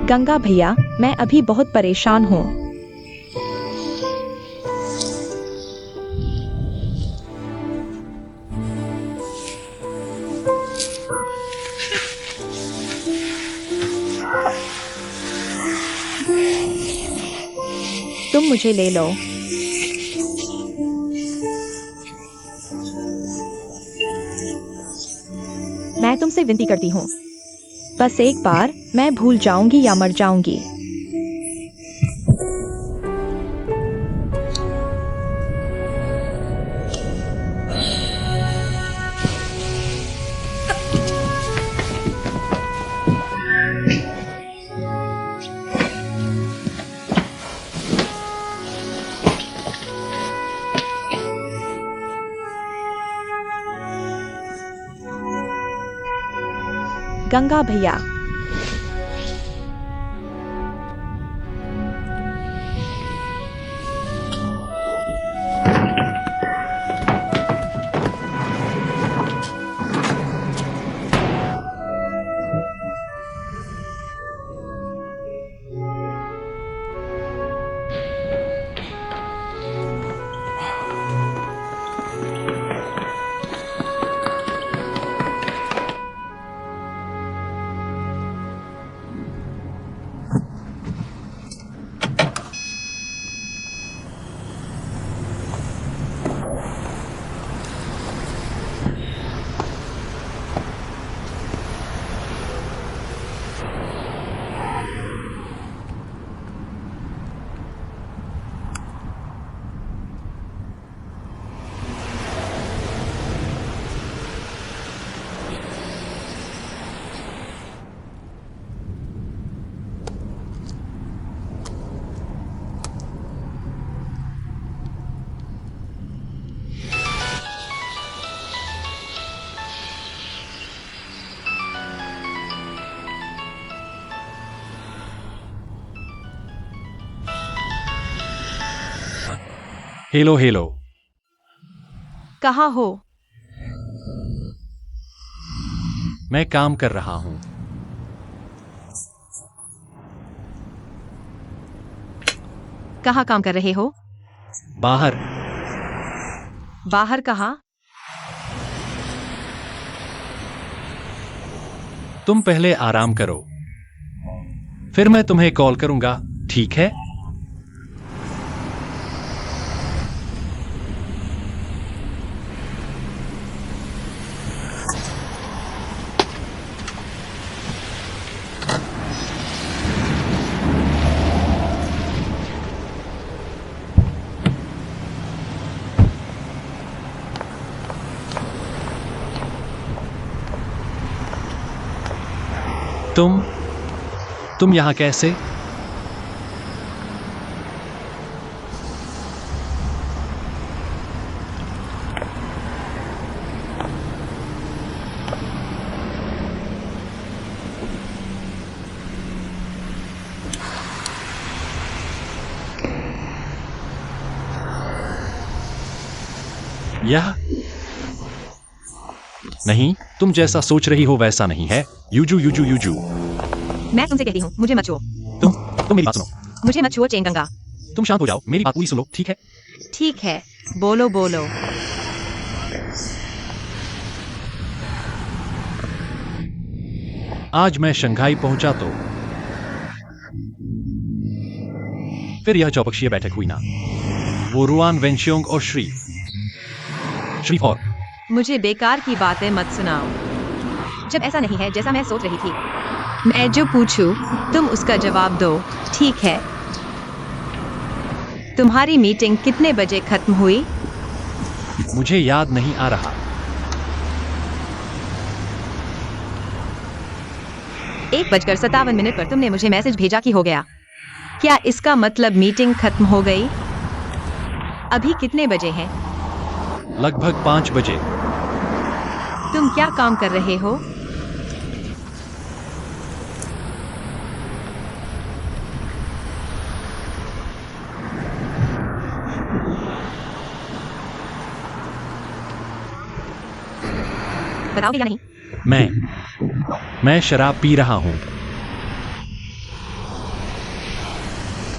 गंगा भैया, मैं अभी बहुत परेशान हूँ। तुम मुझे ले लो। मैं तुमसे विनती करती हूँ, बस एक बार, मैं भूल जाऊंगी या मर जाऊंगी। गंगा भैया, हेलो हेलो। कहाँ हो? मैं काम कर रहा हूँ। कहाँ काम कर रहे हो? बाहर। बाहर कहाँ? तुम पहले आराम करो, फिर मैं तुम्हें कॉल करूंगा, ठीक है? तुम यहाँ कैसे? यह नहीं, तुम जैसा सोच रही हो वैसा नहीं है। Yuzu yuzu yuzu. मैं तुमसे कहती हूँ, मुझे मत छुओ। तुम मेरी बात सुनो। मुझे मत छुओ चेन गंगा। तुम शांत हो जाओ, मेरी बात पूरी सुनो, ठीक है? ठीक है, बोलो बोलो। आज मैं शंघाई पहुंचा तो फिर यह चौपक्षीय बैठक हुई ना, वो रुआन वेंशियोंग और श्रीफ और मुझे बेकार की बातें मत सुनाओ। जब ऐसा नहीं है जैसा मैं सोच रही थी, मैं जो पूछूं तुम उसका जवाब दो, ठीक है? तुम्हारी मीटिंग कितने बजे खत्म हुई? मुझे याद नहीं आ रहा। 1:57 पर तुमने मुझे मैसेज भेजा कि हो गया। क्या इसका मतलब मीटिंग खत्म हो गई? अभी कितने बजे हैं? लगभग 5 बजे। तुम क्या काम कर रहे हो? बताओगे या नहीं? मैं शराब पी रहा हूँ।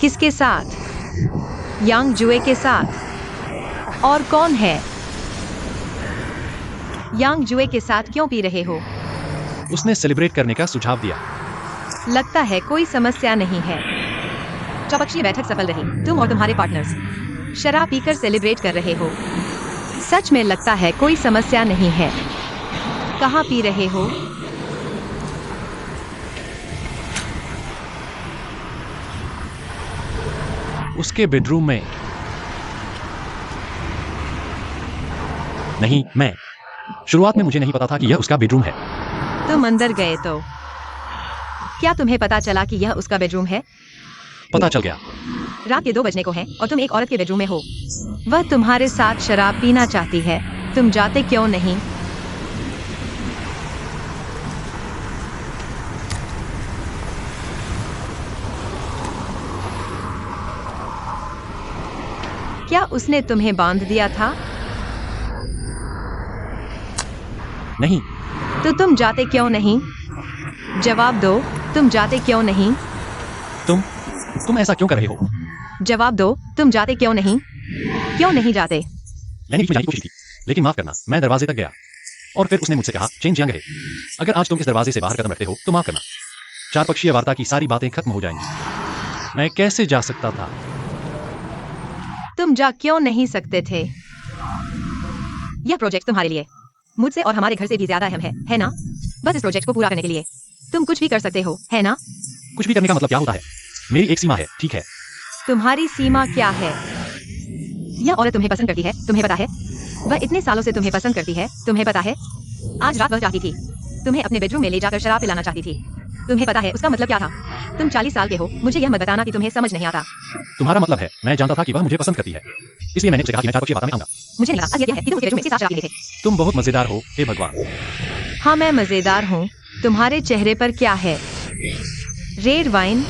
किसके साथ? यांग जुए के साथ। और कौन है? यांग जुए के साथ क्यों पी रहे हो? उसने सेलिब्रेट करने का सुझाव दिया। लगता है कोई समस्या नहीं है। चौपक्षीय बैठक सफल रही। तुम और तुम्हारे पार्टनर्स शराब पीकर सेलिब्रेट कर रहे हो। सच में लगता है कोई समस्या नहीं है। कहाँ पी रहे हो? उसके बेडरूम में। नहीं, मैं। शुरुआत में मुझे नहीं पता था कि यह उसका बेडरूम है। तुम अंदर गए तो क्या तुम्हें पता चला कि यह उसका बेडरूम है? पता चल गया। रात के 2 बजने को हैं और तुम एक औरत के बेडरूम में हो। वह तुम्हारे साथ शराब पीना चाहती है। तुम जाते क्यों नहीं? क्या उसने तुम्हें बांध दिया था? नहीं। तो तुम जाते क्यों नहीं? जवाब दो, तुम जाते क्यों नहीं? तुम ऐसा क्यों कर रहे हो? जवाब दो, तुम जाते क्यों नहीं? क्यों नहीं जाते? मैंने बीच में जाने की कोशिश की, लेकिन माफ करना, मैं दरवाजे तक गया। और फिर उसने मुझसे कहा, चेंज जियांग है। अगर आज तुम इस दरवाजे से बाहर कदम रखते हो तो माफ करना। 4 पक्षीय वार्ता की सारी बातें खत्म हो जाएंगी। मैं कैसे जा सकता था? तुम जा क्यों नहीं सकते थे? यह प्रोजेक्ट तुम्हारे लिए मुझसे और हमारे घर से भी ज्यादा अहम है ना? बस इस प्रोजेक्ट को पूरा करने के लिए तुम कुछ भी कर सकते हो, है ना? कुछ भी करने का मतलब क्या होता है? मेरी एक सीमा है, ठीक है? तुम्हारी सीमा क्या है? यह औरत तुम्हें पसंद करती है, तुम्हें पता है? वह इतने सालों से तुम्हें पसंद करती है, तुम्हें पता है? आज रात वह चाहती थी तुम्हें अपने बेडरूम में ले जाकर शराब पिलाना चाहती थी। तुम्हें पता है उसका मतलब क्या था? तुम 40 साल के हो, मुझे यह मत बताना कि तुम्हें समझ नहीं आता। तुम्हारा मतलब है, मैं जानता था कि वह मुझे पसंद करती है, इसलिए मैंने उसे कहा कि मैं 4 पक्षीय वार्ता में आऊंगा। मुझे नहीं लगा आज यह है कि तुम उसके बेडरूम में इसके साथ शराब पी रहे थे। तुम बहुत मजेदार हो, हे भगवान। हाँ, मैं मजेदार हूँ। तुम्हारे चेहरे पर क्या है? Red wine?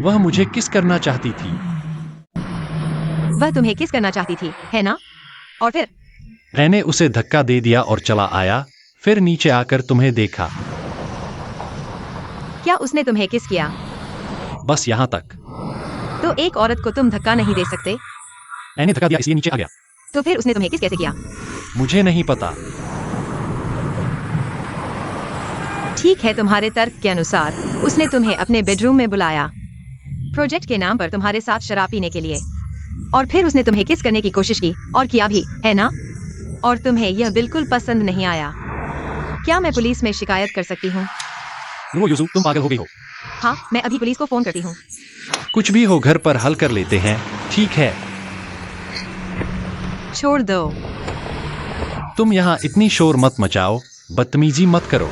वह मुझे किस करना चाहती थी। वह तुम्हें किस करना चाहती थी, है ना? और फिर? मैंने उसे धक्का दे दिया और चला आया, फिर नीचे आकर तुम्हें देखा। क्या उसने तुम्हें किस किया? बस यहाँ तक। तो एक औरत को तुम धक्का नहीं दे सकते? मैंने धक्का दिया इसलिए नीचे आ गया। तो फिर उसने तुम्हें किस कैसे किया? मुझे नहीं पता। ठीक है, तुम्हारे तर्क के अनुसार उसने तुम्हें अपने बेडरूम में बुलाया प्रोजेक्ट के नाम पर तुम्हारे साथ शराब पीने के लिए, और फिर उसने तुम्हें किस करने की कोशिश की और किया भी, है ना? और तुम्हें यह बिल्कुल पसंद नहीं आया। क्या मैं पुलिस में शिकायत कर सकती हूँ? वो यूसुफ, तुम पागल हो गई हो। हाँ, मैं अभी पुलिस को फोन करती हूँ। कुछ भी हो, घर पर हल कर लेते हैं, ठीक है? छोड़ दो। तुम यहाँ इतनी शोर मत मचाओ, बदतमीजी मत करो।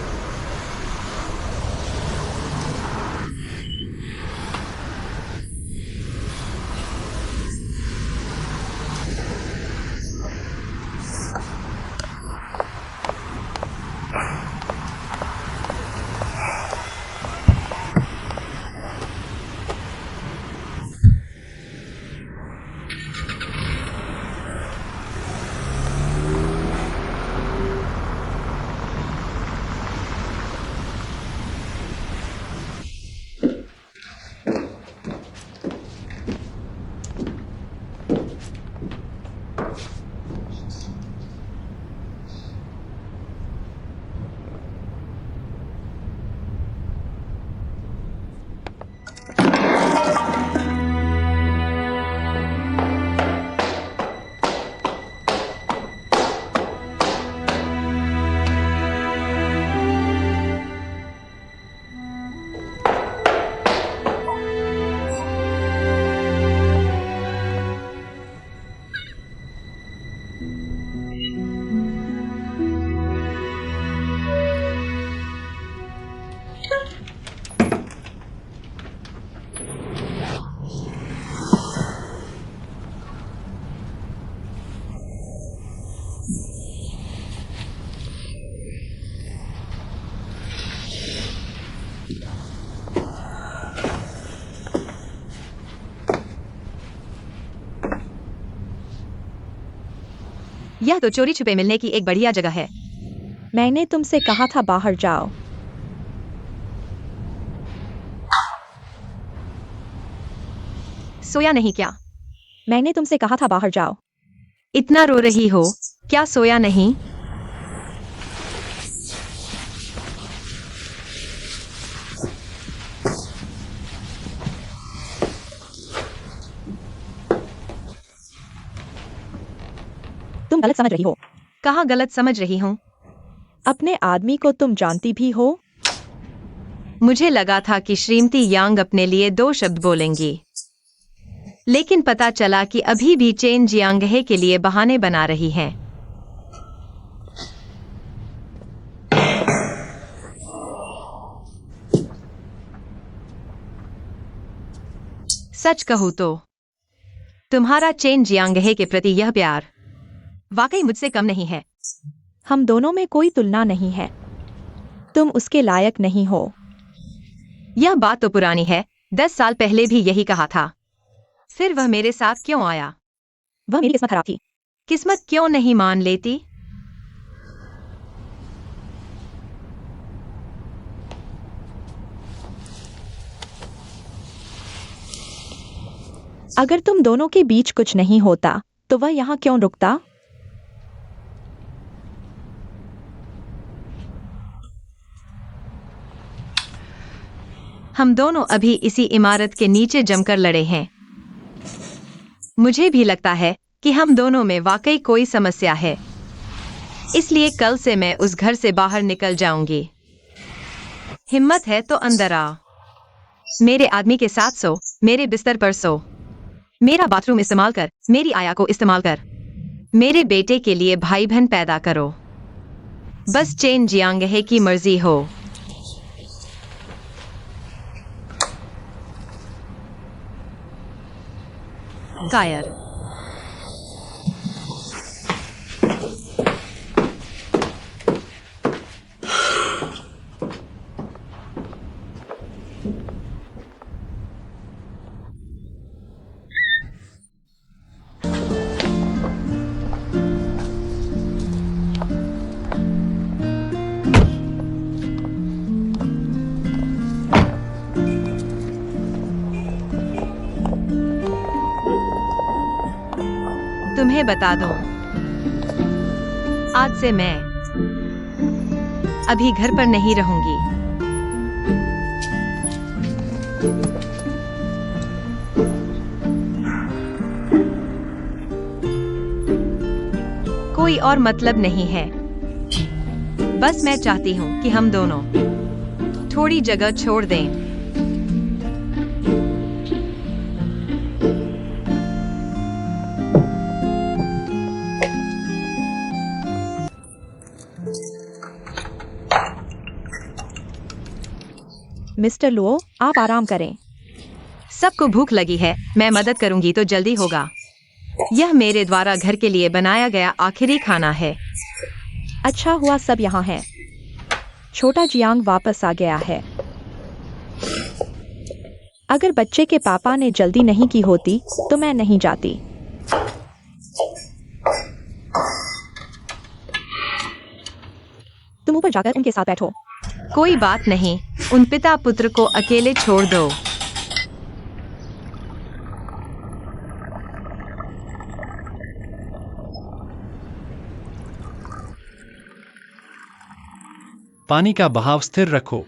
यह तो चोरी छुपे मिलने की एक बढ़िया जगह है। मैंने तुमसे कहा था बाहर जाओ। सोया नहीं क्या? मैंने तुमसे कहा था बाहर जाओ। इतना रो रही हो, क्या सोया नहीं? तुम गलत समझ रही हो। कहाँ गलत समझ रही हूँ? अपने आदमी को तुम जानती भी हो। मुझे लगा था कि श्रीमती यांग अपने लिए 2 शब्द बोलेंगी, लेकिन पता चला कि अभी भी चेन जियांगहे के लिए बहाने बना रही हैं। सच कहूँ तो तुम्हारा चेन जियांगहे के प्रति यह प्यार वाकई मुझसे कम नहीं है। हम दोनों में कोई तुलना नहीं है। तुम उसके लायक नहीं हो। यह बात तो पुरानी है, 10 साल पहले भी यही कहा था। फिर वह मेरे साथ क्यों आया? वह मेरी किस्मत खराब थी। किस्मत क्यों नहीं मान लेती? अगर तुम दोनों के बीच कुछ नहीं होता तो वह यहाँ क्यों रुकता? हम दोनों अभी इसी इमारत के नीचे जमकर लड़े हैं। मुझे भी लगता है कि हम दोनों में वाकई कोई समस्या है, इसलिए कल से मैं उस घर से बाहर निकल जाऊंगी। हिम्मत है तो अंदर आ। मेरे आदमी के साथ सो, मेरे बिस्तर पर सो, मेरा बाथरूम इस्तेमाल कर, मेरी आया को इस्तेमाल कर, मेरे बेटे के लिए भाई बहन पैदा करो। बस चेन जियांगहे की मर्जी हो। कायर। तुम्हें बता दूं, आज से मैं अभी घर पर नहीं रहूंगी। कोई और मतलब नहीं है, बस मैं चाहती हूं कि हम दोनों थोड़ी जगह छोड़ दें। मिस्टर लुओ, आप आराम करें। सबको भूख लगी है, मैं मदद करूंगी तो जल्दी होगा। यह मेरे द्वारा घर के लिए बनाया गया आखिरी खाना है। अच्छा हुआ सब यहाँ है। छोटा जियांग वापस आ गया है। अगर बच्चे के पापा ने जल्दी नहीं की होती तो मैं नहीं जाती। तुम ऊपर जाकर उनके साथ बैठो। कोई बात नहीं, उन पिता पुत्र को अकेले छोड़ दो। पानी का बहाव स्थिर रखो।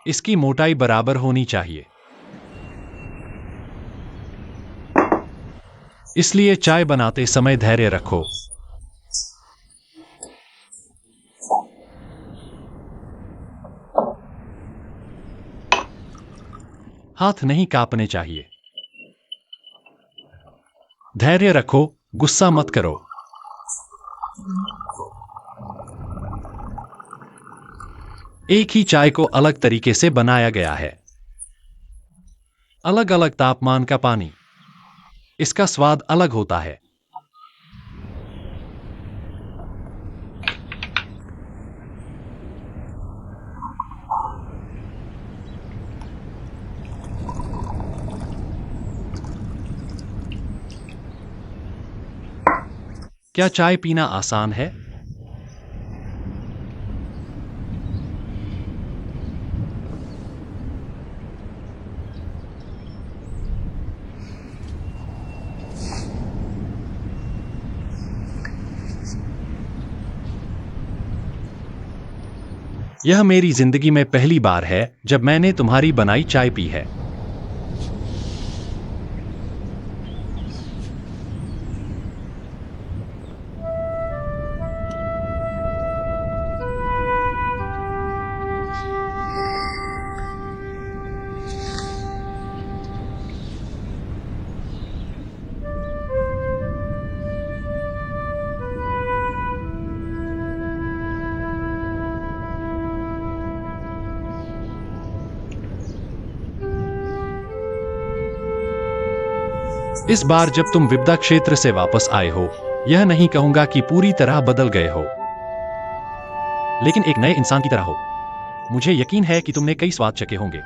इसकी मोटाई बराबर होनी चाहिए, इसलिए चाय बनाते समय धैर्य रखो। हाथ नहीं कांपने चाहिए। धैर्य रखो, गुस्सा मत करो। एक ही चाय को अलग तरीके से बनाया गया है। अलग अलग तापमान का पानी, इसका स्वाद अलग होता है। क्या चाय पीना आसान है? यह मेरी जिंदगी में पहली बार है जब मैंने तुम्हारी बनाई चाय पी है। इस बार जब तुम विपदा क्षेत्र से वापस आए हो, यह नहीं कहूंगा कि पूरी तरह बदल गए हो, लेकिन एक नए इंसान की तरह हो। मुझे यकीन है कि तुमने कई स्वाद चखे होंगे,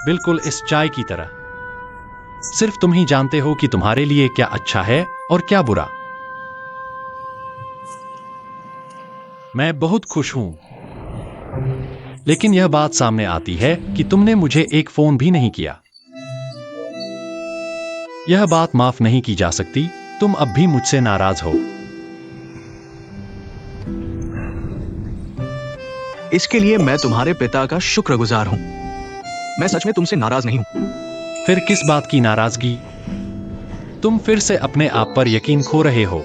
बिल्कुल इस चाय की तरह। सिर्फ तुम ही जानते हो कि तुम्हारे लिए क्या अच्छा है और क्या बुरा। मैं बहुत खुश हूं, लेकिन यह बात सामने आती है कि तुमने मुझे एक फोन भी नहीं किया। यह बात माफ नहीं की जा सकती। तुम अब भी मुझसे नाराज हो। इसके लिए मैं तुम्हारे पिता का शुक्रगुजार हूं। मैं सच में तुमसे नाराज नहीं हूं। फिर किस बात की नाराजगी? तुम फिर से अपने आप पर यकीन खो रहे हो।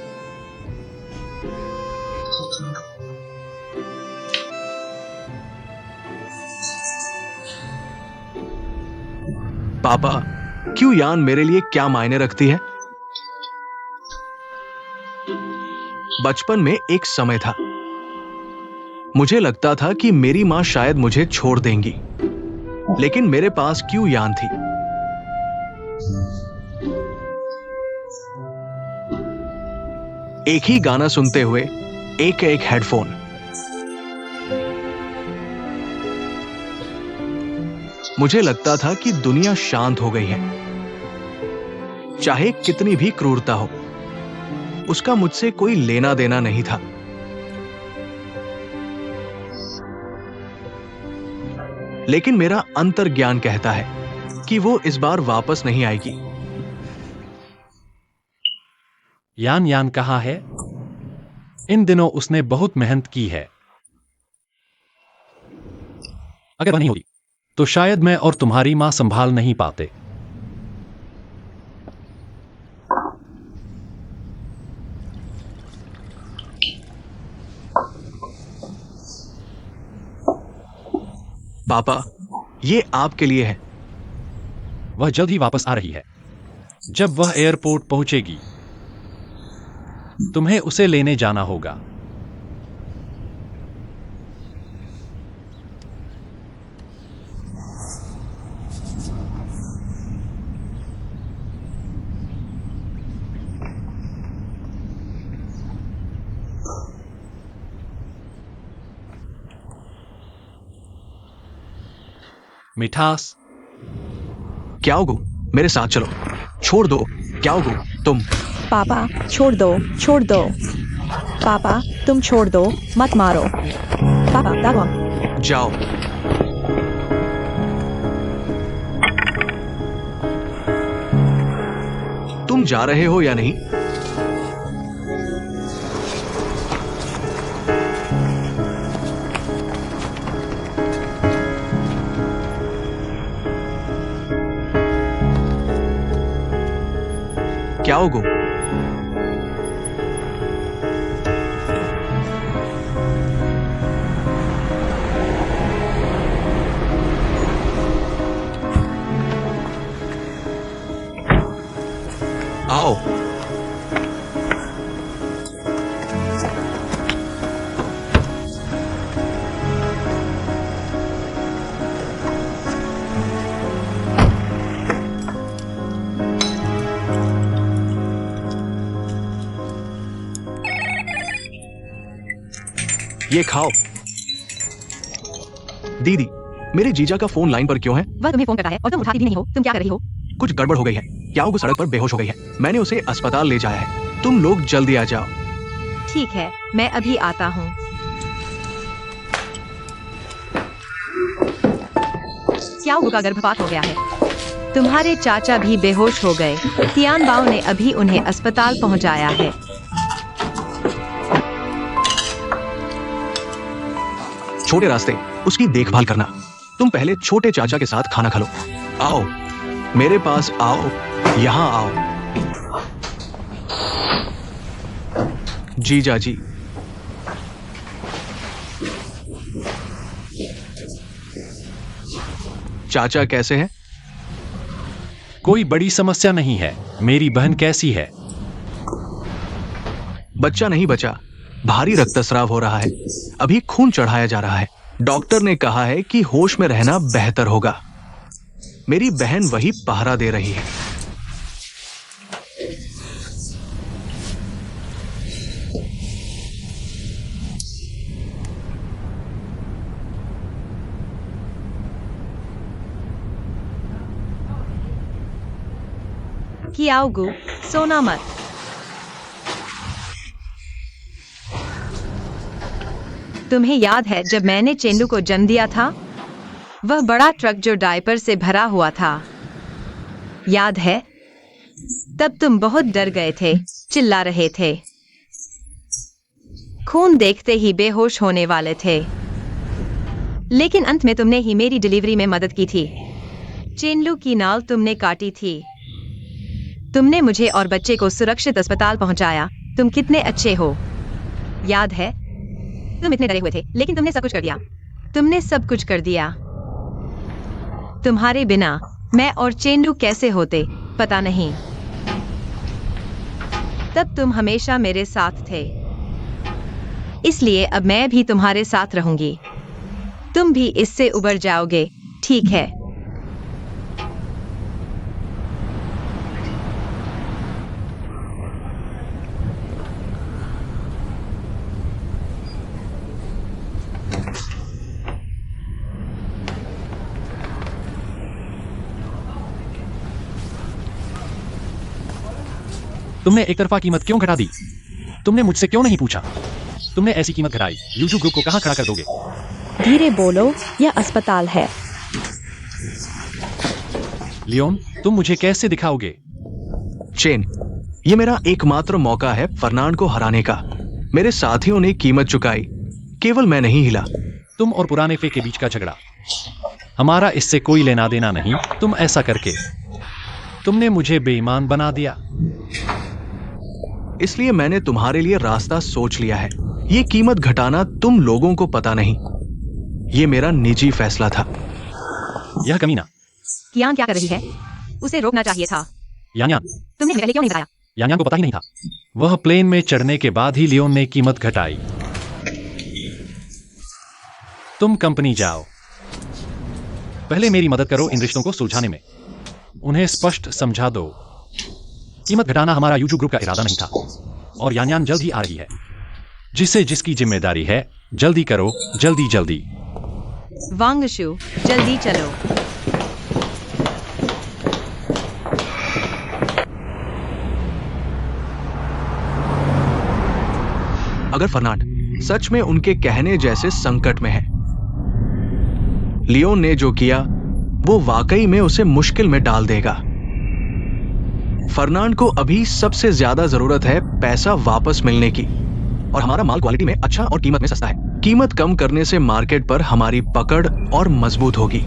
पापा, क्यू यान मेरे लिए क्या मायने रखती है? बचपन में एक समय था, मुझे लगता था कि मेरी मां शायद मुझे छोड़ देंगी, लेकिन मेरे पास क्यू यान थी। एक ही गाना सुनते हुए एक एक हेडफोन। मुझे लगता था कि दुनिया शांत हो गई है, चाहे कितनी भी क्रूरता हो, उसका मुझसे कोई लेना देना नहीं था। लेकिन मेरा अंतर्ज्ञान कहता है कि वो इस बार वापस नहीं आएगी। यान यान कहाँ है? इन दिनों उसने बहुत मेहनत की है। अगर वह नहीं होती तो शायद मैं और तुम्हारी मां संभाल नहीं पाते। पापा, ये आपके लिए है। वह जल्द ही वापस आ रही है। जब वह एयरपोर्ट पहुंचेगी, तुम्हें उसे लेने जाना होगा। मिठास, क्या गो, मेरे साथ चलो। छोड़ दो, क्या गो, तुम। पापा छोड़ दो, छोड़ दो। पापा तुम छोड़ दो, मत मारो। पापा दागो। जाओ। तुम जा रहे हो या नहीं? क्या होगो? आओ। ये खाओ। दीदी, मेरे जीजा का फोन लाइन पर क्यों है? वह तुम्हें फोन करता है और तुम उठाती भी नहीं हो। तुम क्या कर रही हो? कुछ गड़बड़ हो गई है। क्या वो सड़क पर बेहोश हो गई है। मैंने उसे अस्पताल ले जाया है। तुम लोग जल्दी आ जाओ। ठीक है, मैं अभी आता हूँ। क्याओ का गर्भपात हो गया है। तुम्हारे चाचा भी बेहोश हो गए। तियानबाओ ने अभी उन्हें अस्पताल पहुंचाया है। छोटे रास्ते, उसकी देखभाल करना। तुम पहले छोटे चाचा के साथ खाना खा लो। आओ, मेरे पास आओ, यहां आओ। जीजा जी। चाचा कैसे हैं? कोई बड़ी समस्या नहीं है। मेरी बहन कैसी है? बच्चा नहीं बचा, भारी रक्तस्राव हो रहा है, अभी खून चढ़ाया जा रहा है। डॉक्टर ने कहा है कि होश में रहना बेहतर होगा। मेरी बहन वही पहरा दे रही है। कियाओगू, सोना मत। तुम्हें याद है जब मैंने चेंडू को जन्म दिया था? वह बड़ा ट्रक जो डायपर से भरा हुआ था, याद है? तब तुम बहुत डर गए थे, चिल्ला रहे थे, खून देखते ही बेहोश होने वाले थे। लेकिन अंत में तुमने ही मेरी डिलीवरी में मदद की थी। चेंडू की नाल तुमने काटी थी। तुमने मुझे और बच्चे को सुरक्षित अस्पताल पहुंचाया। तुम कितने अच्छे हो, याद है? तुम इतने डरे हुए थे, लेकिन तुमने सब कुछ कर दिया। तुमने सब कुछ कर दिया। तुम्हारे बिना मैं और चेंडू कैसे होते, पता नहीं। तब तुम हमेशा मेरे साथ थे, इसलिए अब मैं भी तुम्हारे साथ रहूंगी। तुम भी इससे उबर जाओगे, ठीक है? तुमने एक तरफा कीमत क्यों घटा दी? तुमने मुझसे क्यों नहीं पूछा? तुमने ऐसी कीमत घटाई, यूजू ग्रुप को कहां खड़ा कर दोगे? धीरे बोलो, यह अस्पताल है। लियोन, तुम मुझे कैसे दिखाओगे? चेन, ये मेरा एकमात्र मौका है फर्नांड को हराने का। मेरे साथियों ने कीमत चुकाई, केवल मैं नहीं हिला। तुम और पुराने फे के बीच का झगड़ा, हमारा इससे कोई लेना देना नहीं। तुम ऐसा करके तुमने मुझे बेईमान बना दिया। इसलिए मैंने तुम्हारे लिए रास्ता सोच लिया है। ये कीमत घटाना तुम लोगों को पता नहीं, ये मेरा निजी फैसला था। यह कमीना कियान क्या कर रही है? उसे रोकना चाहिए था। यान्यान, तुमने हमें पहले क्यों नहीं बताया? यान्यान को पता ही नहीं था। वह प्लेन में चढ़ने के बाद ही लियोन ने कीमत घटाई। तुम कंपनी जाओ, पहले मेरी मदद करो इन रिश्तों को सुलझाने में। उन्हें स्पष्ट समझा दो, कीमत घटाना हमारा यूजू ग्रुप का इरादा नहीं था। और यान्यान जल्द ही आ रही है, जिसे जिसकी जिम्मेदारी है। जल्दी करो, जल्दी जल्दी। वांगशु, जल्दी चलो। अगर फर्नांड सच में उनके कहने जैसे संकट में है, लियोन ने जो किया वो वाकई में उसे मुश्किल में डाल देगा। फर्नांड को अभी सबसे ज्यादा जरूरत है पैसा वापस मिलने की, और हमारा माल क्वालिटी में अच्छा और कीमत में सस्ता है। कीमत कम करने से मार्केट पर हमारी पकड़ और मजबूत होगी।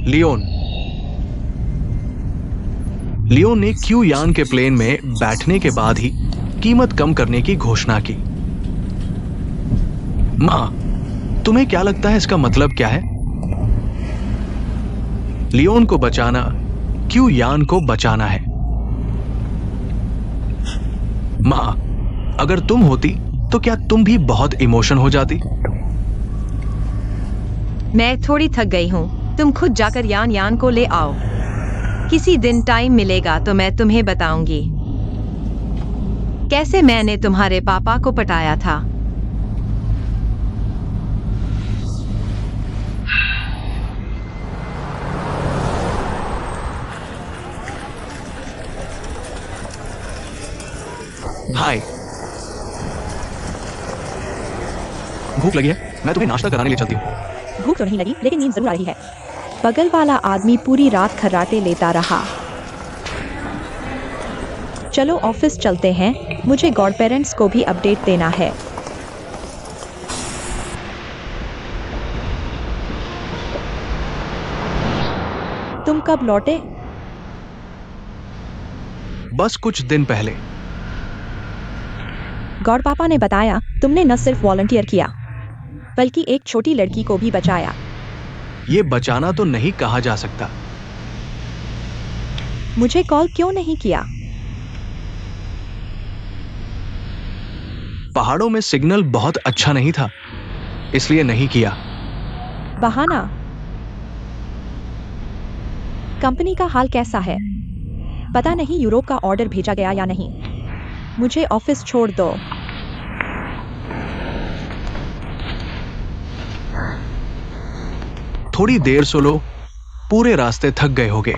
लियोन ने क्यू यान के प्लेन में बैठने के बाद ही कीमत कम करने की घोषणा की। मां, तुम्हें क्या लगता है इसका मतलब क्या है? लियोन को बचाना क्यू यान को बचाना है। मां, अगर तुम होती तो क्या तुम भी बहुत इमोशन हो जाती? मैं थोड़ी थक गई हूँ। तुम खुद जाकर यान को ले आओ। किसी दिन टाइम मिलेगा तो मैं तुम्हें बताऊंगी कैसे मैंने तुम्हारे पापा को पटाया था। हाय, भूख लगी है? मैं तुम्हें नाश्ता कराने ले चलती हूँ। भूख तो नहीं लगी, लेकिन नींद जरूर आ रही है। बगल वाला आदमी पूरी रात खर्राटे लेता रहा। चलो ऑफिस चलते हैं, मुझे गॉड पेरेंट्स को भी अपडेट देना है। तुम कब लौटे? बस कुछ दिन पहले। गॉड पापा ने बताया तुमने न सिर्फ वॉलंटियर किया बल्कि एक छोटी लड़की को भी बचाया। ये बचाना तो नहीं कहा जा सकता। मुझे कॉल क्यों नहीं किया? पहाड़ों में सिग्नल बहुत अच्छा नहीं था, इसलिए नहीं किया। बहाना। कंपनी का हाल कैसा है? पता नहीं यूरोप का ऑर्डर भेजा गया या नहीं। मुझे ऑफिस छोड़ दो। थोड़ी देर सोलो, पूरे रास्ते थक गए होगे।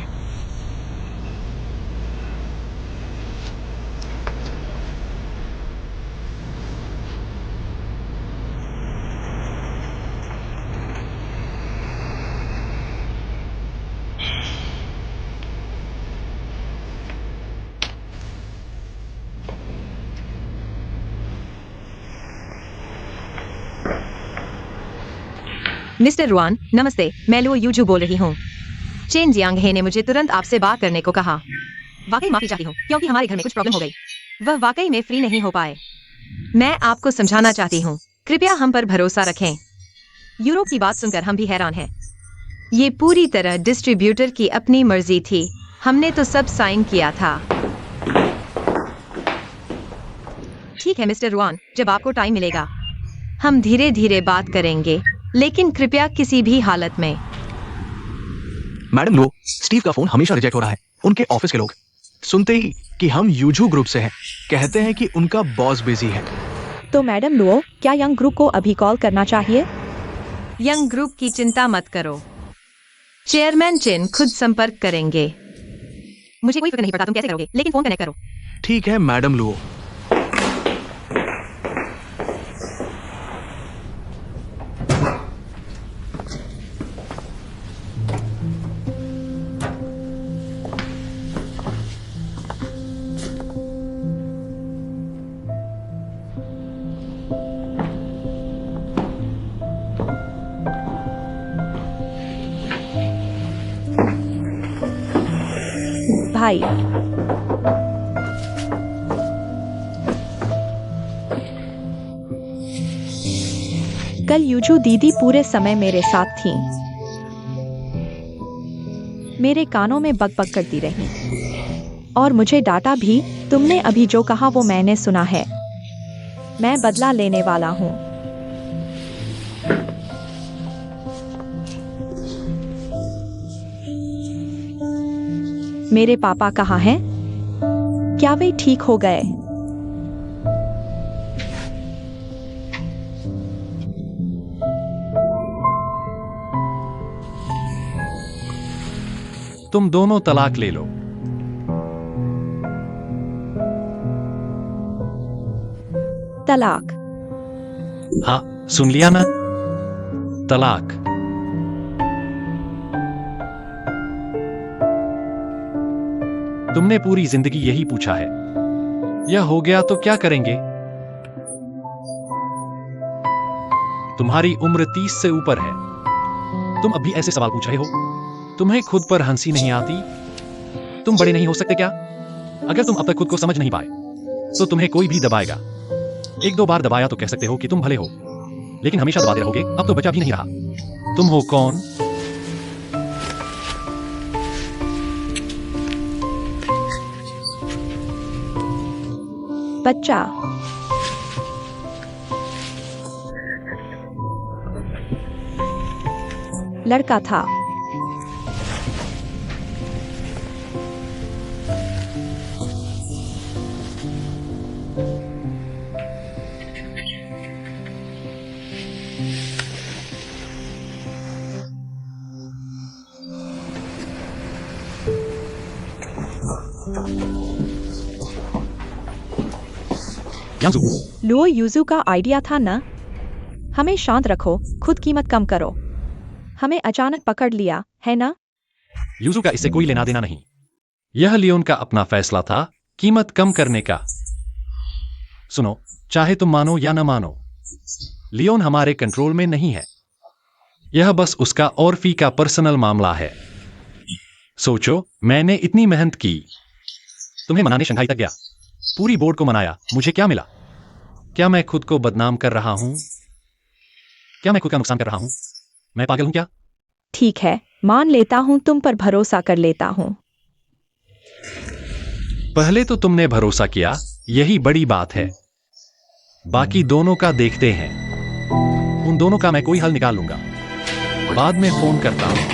मिस्टर रुआन, नमस्ते, मैं लुओ यूजू बोल रही हूँ। चेन जियांग हे ने मुझे तुरंत आपसे बात करने को कहा। वाकई माफी चाहती हूँ क्योंकि हमारे घर में कुछ प्रॉब्लम हो गई। वह वाकई में फ्री नहीं हो पाए। मैं आपको समझाना चाहती हूँ, कृपया हम पर भरोसा रखें। यूरोप की बात सुनकर हम भी हैरान हैं। ये पूरी तरह डिस्ट्रीब्यूटर की अपनी मर्जी थी। हमने तो सब साइन किया था। ठीक है मिस्टर रुआन, जब आपको टाइम मिलेगा हम धीरे धीरे बात करेंगे, लेकिन कृपया किसी भी हालत में। मैडम लो, स्टीव का फोन हमेशा रिजेक्ट हो रहा है। उनके ऑफिस के लोग सुनते ही कि हम यूजू ग्रुप से हैं, कहते हैं कि उनका बॉस बिजी है। तो मैडम लुओ, क्या यंग ग्रुप को अभी कॉल करना चाहिए? यंग ग्रुप की चिंता मत करो, चेयरमैन चेन खुद संपर्क करेंगे। मुझे कोई फिक्र नहीं पड़ता तुम कैसे करोगे, लेकिन फोन कनेक्ट करो। ठीक है मैडम लुओ। भाई, कल यूजू दीदी पूरे समय मेरे साथ थी। मेरे कानों में बकबक करती रही और मुझे डांटा भी। तुमने अभी जो कहा वो मैंने सुना है। मैं बदला लेने वाला हूँ। मेरे पापा कहाँ हैं? क्या वे ठीक हो गए? तुम दोनों तलाक ले लो। तलाक? हाँ, सुन लिया ना, तलाक। तुमने पूरी जिंदगी यही पूछा है। यह हो गया तो क्या करेंगे? तुम्हारी उम्र 30 से ऊपर है। तुम अभी ऐसे सवाल पूछ रहे हो? तुम्हें खुद पर हंसी नहीं आती? तुम बड़े नहीं हो सकते क्या? अगर तुम अब तक खुद को समझ नहीं पाए तो तुम्हें कोई भी दबाएगा। एक दो बार दबाया तो कह सकते हो कि तुम भले हो, लेकिन हमेशा दबाते रहोगे, अब तो बचा भी नहीं रहा। तुम हो कौन? बच्चा। लड़का था। यांगजू, लुओ यूजू का आइडिया था ना? हमें शांत रखो, खुद कीमत कम करो। हमें अचानक पकड़ लिया है ना? यूजू का इससे कोई लेना देना नहीं। यह लियोन का अपना फैसला था कीमत कम करने का। सुनो, चाहे तुम मानो या न मानो, लियोन हमारे कंट्रोल में नहीं है। यह बस उसका और फी का पर्सनल मामला है। सोचो, मैंने इतनी मेहनत की, तुम्हें मनाने शंघाई तक गया, पूरी बोर्ड को मनाया, मुझे क्या मिला? क्या मैं खुद को बदनाम कर रहा हूं? क्या मैं खुद का नुकसान कर रहा हूं? मैं पागल हूं क्या? ठीक है, मान लेता हूँ, तुम पर भरोसा कर लेता हूँ। पहले तो तुमने भरोसा किया, यही बड़ी बात है। बाकी दोनों का देखते हैं। उन दोनों का मैं कोई हल निकाल लूंगा। बाद में फोन करता हूं।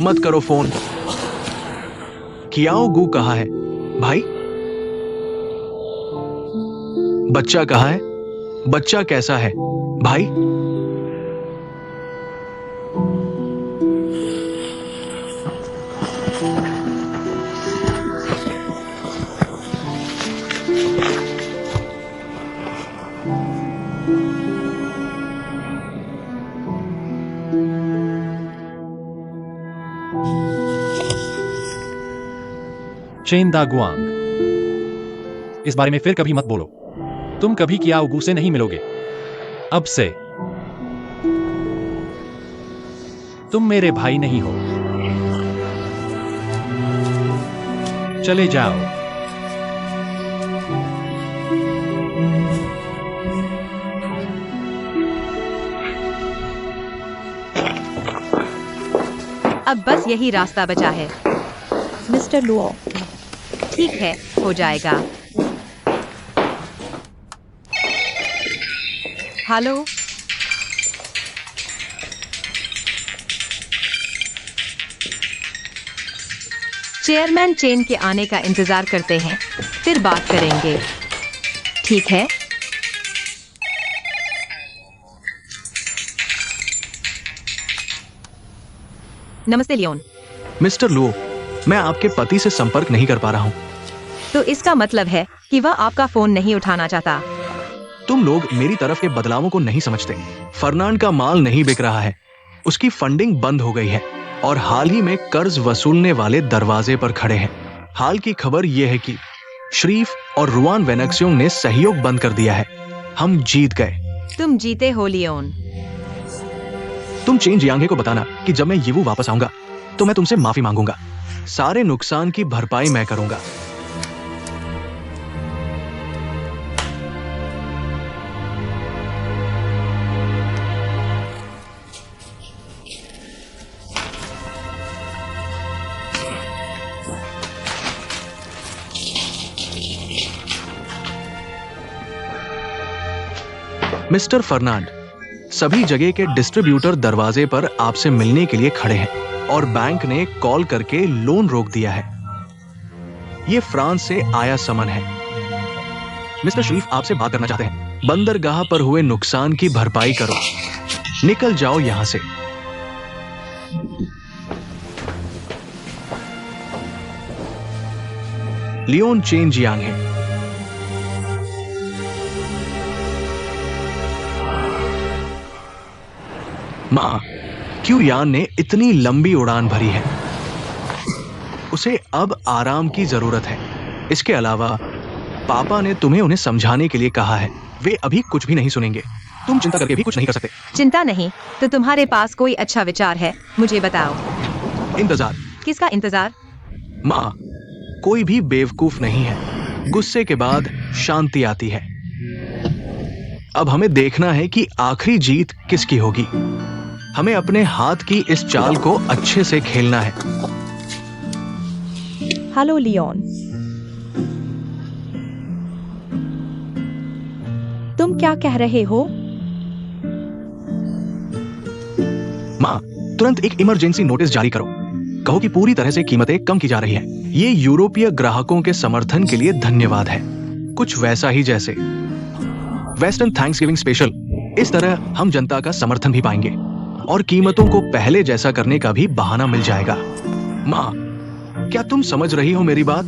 मत करो फोन। कियाओ गू कहाँ है भाई? बच्चा कहाँ है? बच्चा कैसा है भाई? चेन दा गुआंग, इस बारे में फिर कभी मत बोलो। तुम कभी कियाओ गू से नहीं मिलोगे। अब से तुम मेरे भाई नहीं हो। चले जाओ। अब बस यही रास्ता बचा है। मिस्टर लुओ, ठीक है, हो जाएगा। हेलो, चेयरमैन चेन के आने का इंतजार करते हैं, फिर बात करेंगे। ठीक है। नमस्ते लियोन। मिस्टर लुओ, मैं आपके पति से संपर्क नहीं कर पा रहा हूं। तो इसका मतलब है कि वह आपका फोन नहीं उठाना चाहता। तुम लोग मेरी तरफ के बदलावों को नहीं समझते। फर्नांड का माल नहीं बिक रहा है, उसकी फंडिंग बंद हो गई है और हाल ही में कर्ज वसूलने वाले दरवाजे पर खड़े हैं। हाल की खबर यह है कि शरीफ और रुआन वेनेक्सियोंग ने सहयोग बंद कर दिया है। हम जीत गए। तुम जीते हो लियोन। तुम चेन जियांगे को बताना कि जब मैं यीवू वापस आऊंगा तो मैं तुमसे माफी मांगूंगा। सारे नुकसान की भरपाई मैं करूंगा। मिस्टर फर्नांड, सभी जगह के डिस्ट्रीब्यूटर दरवाजे पर आपसे मिलने के लिए खड़े हैं और बैंक ने कॉल करके लोन रोक दिया है। ये फ्रांस से आया समन है। मिस्टर शरीफ आपसे बात करना चाहते हैं। बंदरगाह पर हुए नुकसान की भरपाई करो। निकल जाओ यहां से। लियोन चेन जियांग है। मां, क्यों यान ने इतनी लंबी उड़ान भरी है? उसे अब आराम की जरूरत है। इसके अलावा पापा ने तुम्हें उन्हें समझाने के लिए कहा है। वे अभी कुछ भी नहीं सुनेंगे। तुम चिंता करके भी कुछ नहीं कर सकते। चिंता नहीं, तो तुम्हारे पास कोई अच्छा विचार है, मुझे बताओ। इंतजार। किसका इंतजार? मां, कोई भी बेवकूफ नहीं है। गुस्से के बाद शांति आती है। अब हमें देखना है कि आखिरी जीत किसकी होगी। हमें अपने हाथ की इस चाल को अच्छे से खेलना है। हेलो लियोन, तुम क्या कह रहे हो? मां, तुरंत एक इमरजेंसी नोटिस जारी करो। कहो कि पूरी तरह से कीमतें कम की जा रही हैं। ये यूरोपीय ग्राहकों के समर्थन के लिए धन्यवाद है। कुछ वैसा ही जैसे वेस्टर्न थैंक्सगिविंग स्पेशल। इस तरह हम जनता का समर्थन भी पाएंगे। और कीमतों को पहले जैसा करने का भी बहाना मिल जाएगा। माँ, क्या तुम समझ रही हो मेरी बात?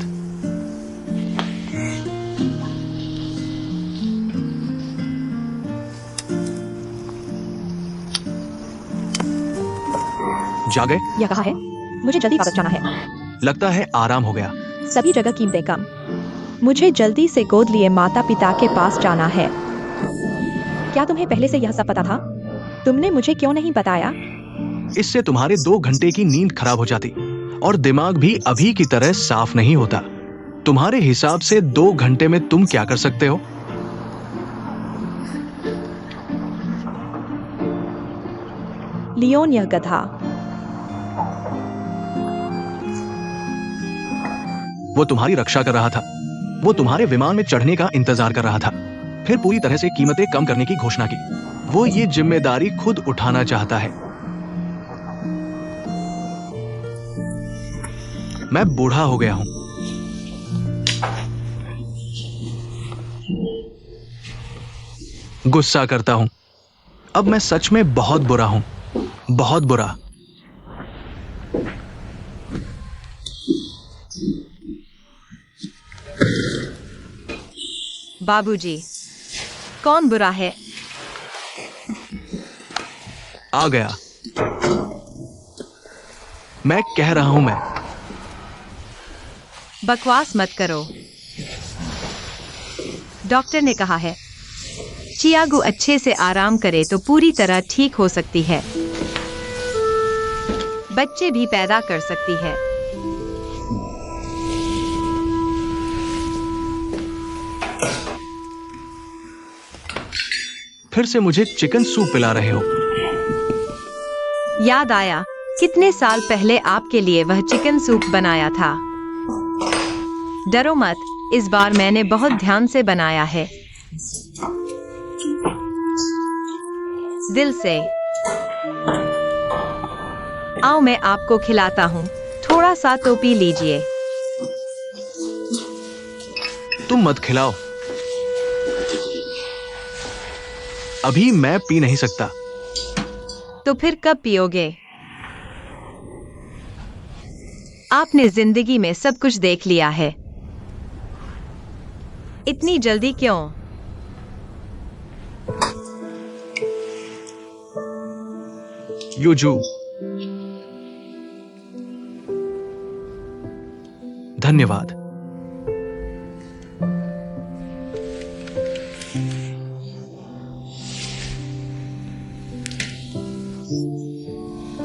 जा गए? यह कहा है मुझे जल्दी वापस जाना है। लगता है आराम हो गया। सभी जगह कीमतें कम। मुझे जल्दी से गोद लिए माता पिता के पास जाना है। क्या तुम्हें पहले से यह सब पता था? तुमने मुझे क्यों नहीं बताया? इससे तुम्हारे 2 घंटे की नींद खराब हो जाती और दिमाग भी अभी की तरह साफ नहीं होता। तुम्हारे हिसाब से 2 घंटे में तुम क्या कर सकते हो? लियोन, यह गधा। वो तुम्हारी रक्षा कर रहा था। वो तुम्हारे विमान में चढ़ने का इंतजार कर रहा था, फिर पूरी तरह से कीमतें कम करने की घोषणा की। वो ये जिम्मेदारी खुद उठाना चाहता है। मैं बूढ़ा हो गया हूं। गुस्सा करता हूं। अब मैं सच में बहुत बुरा हूं, बहुत बुरा। बाबूजी, कौन बुरा है? आ गया। मैं कह रहा हूं मैं। बकवास मत करो। डॉक्टर ने कहा है चियागो अच्छे से आराम करे तो पूरी तरह ठीक हो सकती है, बच्चे भी पैदा कर सकती है। फिर से मुझे चिकन सूप पिला रहे हो? याद आया कितने साल पहले आपके लिए वह चिकन सूप बनाया था। डरो मत, इस बार मैंने बहुत ध्यान से बनाया है, दिल से। आओ मैं आपको खिलाता हूँ, थोड़ा सा तो पी लीजिए। तुम मत खिलाओ, अभी मैं पी नहीं सकता। तो फिर कब पियोगे? आपने जिंदगी में सब कुछ देख लिया है, इतनी जल्दी क्यों? यूजू, धन्यवाद।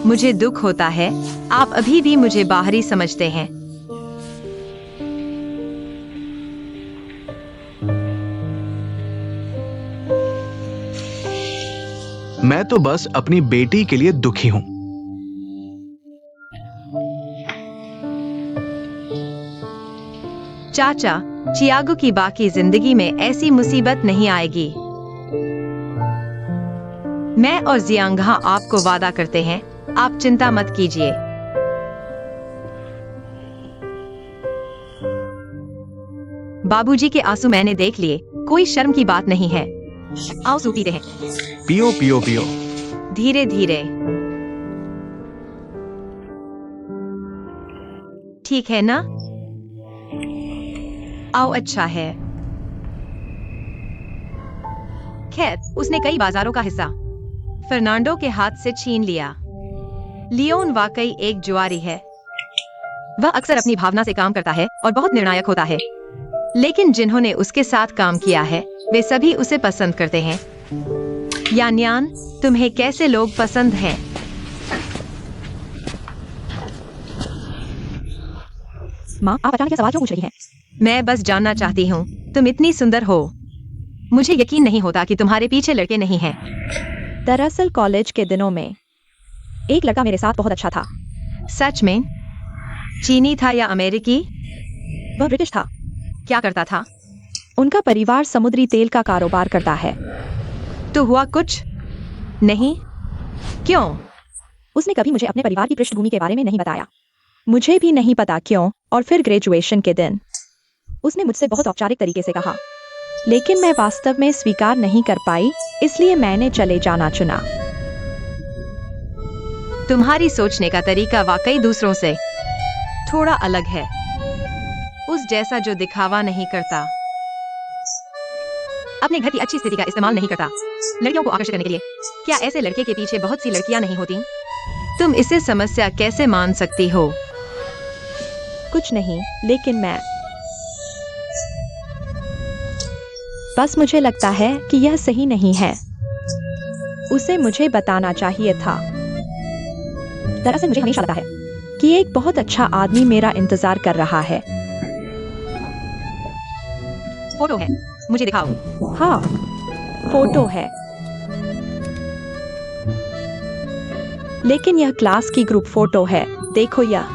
मुझे दुख होता है, आप अभी भी मुझे बाहरी समझते हैं। मैं तो बस अपनी बेटी के लिए दुखी हूं। चाचा, चियागो की बाकी जिंदगी में ऐसी मुसीबत नहीं आएगी। मैं और जियांगहा आपको वादा करते हैं, आप चिंता मत कीजिए। बाबूजी के आंसू मैंने देख लिए, कोई शर्म की बात नहीं है। आओ सूप पीते हैं। पियो पियो पियो। धीरे धीरे। ठीक है ना? आओ, अच्छा है। खैर, उसने कई बाजारों का हिस्सा फर्नांडो के हाथ से छीन लिया। लियोन वाकई एक जुआरी है। वह अक्सर अपनी भावना से काम करता है और बहुत निर्णायक होता है, लेकिन जिन्होंने उसके साथ काम किया है वे सभी उसे पसंद करते हैं। यान्यान, तुम्हें कैसे लोग पसंद हैं? माँ, आप अचानक यह सवाल क्यों पूछ रही हैं? मैं बस जानना चाहती हूँ, तुम इतनी सुंदर हो, मुझे यकीन नहीं होता कि तुम्हारे पीछे लड़के नहीं हैं। दरअसल कॉलेज के दिनों में एक लड़का मेरे साथ बहुत अच्छा था। सच में? चीनी था या अमेरिकी? वह ब्रिटिश था। क्या करता था? उनका परिवार समुद्री तेल का कारोबार करता है। तो हुआ कुछ नहीं? क्यों? उसने कभी मुझे अपने परिवार की पृष्ठभूमि के बारे में नहीं बताया। मुझे भी नहीं पता क्यों। और फिर ग्रेजुएशन के दिन उसने मुझसे बहुत औपचारिक तरीके से कहा, लेकिन मैं वास्तव में स्वीकार नहीं कर पाई, इसलिए मैंने चले जाना चुना। तुम्हारी सोचने का तरीका वाकई दूसरों से थोड़ा अलग है, उस जैसा जो दिखावा नहीं करता, अपने घर की अच्छी स्थिति का इस्तेमाल नहीं करता लड़कियों को आकर्षित करने के लिए। क्या ऐसे लड़के के पीछे बहुत सी लड़कियां नहीं होती? तुम इसे समस्या कैसे मान सकती हो? कुछ नहीं, लेकिन मैं बस मुझे लगता है कि यह सही नहीं है। उसे मुझे बताना चाहिए था। दरअसल मुझे हमेशा लगा है कि एक बहुत अच्छा आदमी मेरा इंतजार कर रहा है। फोटो है, मुझे दिखाओ। हाँ, फोटो है, लेकिन यह क्लास की ग्रुप फोटो है। देखो, यह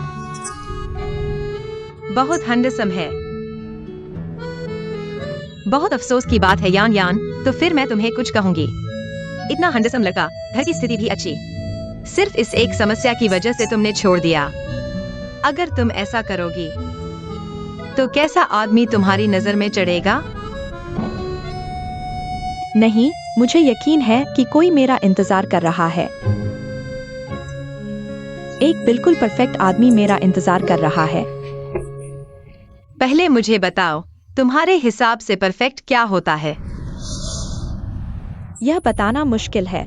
बहुत हैंडसम है। बहुत अफसोस की बात है यान यान, तो फिर मैं तुम्हें कुछ कहूंगी। इतना हैंडसम लड़का, घर की स्थिति भी अच्छी, सिर्फ इस एक समस्या की वजह से तुमने छोड़ दिया। अगर तुम ऐसा करोगी तो कैसा आदमी तुम्हारी नजर में चढ़ेगा? नहीं, मुझे यकीन है कि कोई मेरा इंतजार कर रहा है। एक बिल्कुल परफेक्ट आदमी मेरा इंतजार कर रहा है। पहले मुझे बताओ, तुम्हारे हिसाब से परफेक्ट क्या होता है? यह बताना मुश्किल है।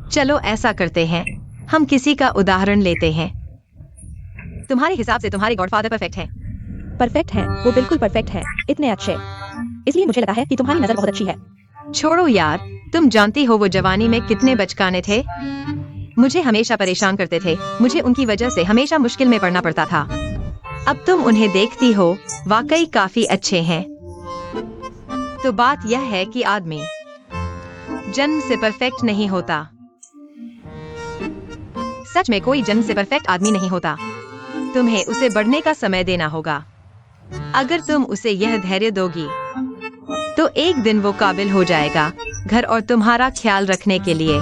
चलो ऐसा करते हैं, हम किसी का उदाहरण लेते हैं। तुम्हारे हिसाब से तुम्हारे गॉडफादर परफेक्ट हैं? परफेक्ट है, वो बिल्कुल परफेक्ट है, इतने अच्छे। इसलिए मुझे लगा है कि तुम्हारी नजर बहुत अच्छी है। छोड़ो यार, तुम जानती हो वो जवानी में कितने बचकाने थे। मुझे हमेशा परेशान करते थे, मुझे उनकी वजह से हमेशा मुश्किल में पड़ना पड़ता था। अब तुम उन्हें देखती हो, वाकई काफी अच्छे हैं। तो बात यह है कि आदमी जन्म से परफेक्ट नहीं होता। सच में कोई जन्म से परफेक्ट आदमी नहीं होता। तुम्हें उसे बढ़ने का समय देना होगा। अगर तुम उसे यह धैर्य दोगी तो एक दिन वो काबिल हो जाएगा घर और तुम्हारा ख्याल रखने के लिए।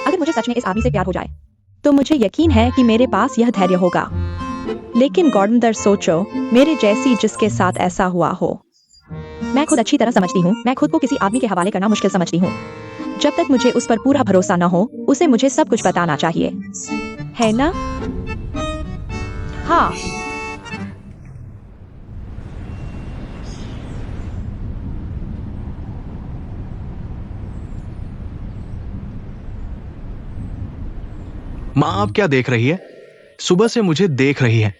अगर मुझे सच में इस आदमी से प्यार हो जाए तो मुझे यकीन है कि मेरे पास यह धैर्य होगा। लेकिन गॉर्डन, सोचो, मेरे जैसी जिसके साथ ऐसा हुआ हो। मैं खुद अच्छी तरह समझती हूँ, मैं खुद को किसी आदमी के हवाले करना मुश्किल समझती हूँ। जब तक मुझे उस पर पूरा भरोसा न हो, उसे मुझे सब कुछ बताना चाहिए, है ना? हाँ, माँ आप क्या देख रही है? सुबह से मुझे देख रही है।